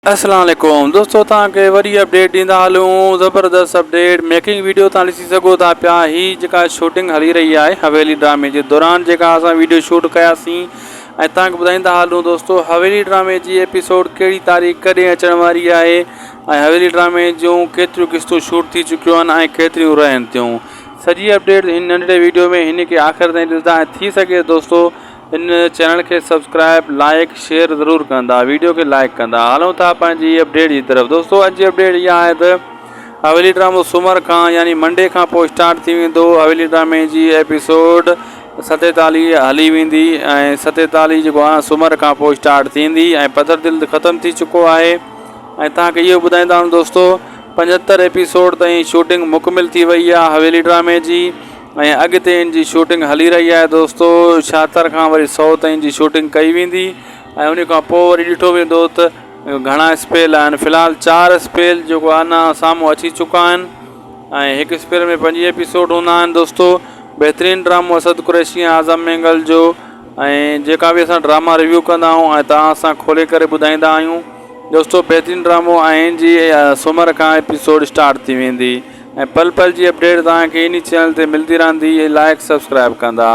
अस्सलाम वालेकुम दोस्तों, तव्हांखे वरी अपडेट ॾींदा हलूं। ज़बरदस्त अपडेट मेकिंग वीडियो तव्हां ॾिसी सघो था पिया। ही जेका शूटिंग हली रही आहे हवेली ड्रामे जे दौरान जेका असां वीडियो शूट कयासीं ऐं तव्हांखे ॿुधाईंदा हलूं दोस्तों, हवेली ड्रामे जी एपिसोड कहिड़ी तारीख़ कॾहिं अचण वारी आहे ऐं हवेली ड्रामे जूं केतिरियूं किस्तूं शूट थी चुकियूं आहिनि ऐं केतिरियूं रहनि थियूं। सॼी अपडेट हिन नंढड़े वीडियो में हिन खे आख़िर ताईं ॾिसंदा ऐं थी सघे दोस्तों इन चैनल के सब्सक्राइब लाइक शेयर ज़रूर कंदा, वीडियो के लाइक कंदा। हलूं था पंहिंजी अपडेट की तरफ। दोस्तों अॼु अपडेट इहा आहे त हवेली ड्रामो सूमर खां यानी मंडे खां पोइ स्टार्ट थी वेंदो। हवेली ड्रामे जी एपिसोड 47 हली वेंदी ऐं 47 जेको आहे सूमर खां पोइ स्टार्ट थींदी ऐं पथर दिल ख़तमु थी चुको आहे। ऐं तव्हांखे इहो ॿुधाईंदा आहियूं दोस्तों 75 एपिसोड ताईं शूटिंग मुकमिल थी वई आहे हवेली ड्रामे जी ऐं अॻिते इन जी शूटिंग हली रही आहे दोस्तों। 76 खां वरी 100 ताईं जी शूटिंग कई वेंदी ऐं उन खां पोइ वरी ॾिठो वेंदो त घणा स्पेल आहिनि। फ़िलहालु 4 स्पेल जेको आहे न साम्हूं अची चुका आहिनि ऐं हिकु स्पेल में 5 एपिसोड हूंदा आहिनि दोस्तों। बहितरीनु ड्रामो असद कुरैशी आज़म मेंगल जो ऐं जेका बि असां ड्रामा रिव्यू कंदा आहियूं ऐं तव्हां सां खोले करे ॿुधाईंदा आहियूं दोस्तों। बहितरीनु ड्रामो ऐं जी सूमर खां एपिसोड स्टार्ट थी वेंदी ऐं पल पल जी अपडेट तव्हांखे इन चैनल ते मिलंदी रहंदी। लाइक सब्सक्राइब कंदा।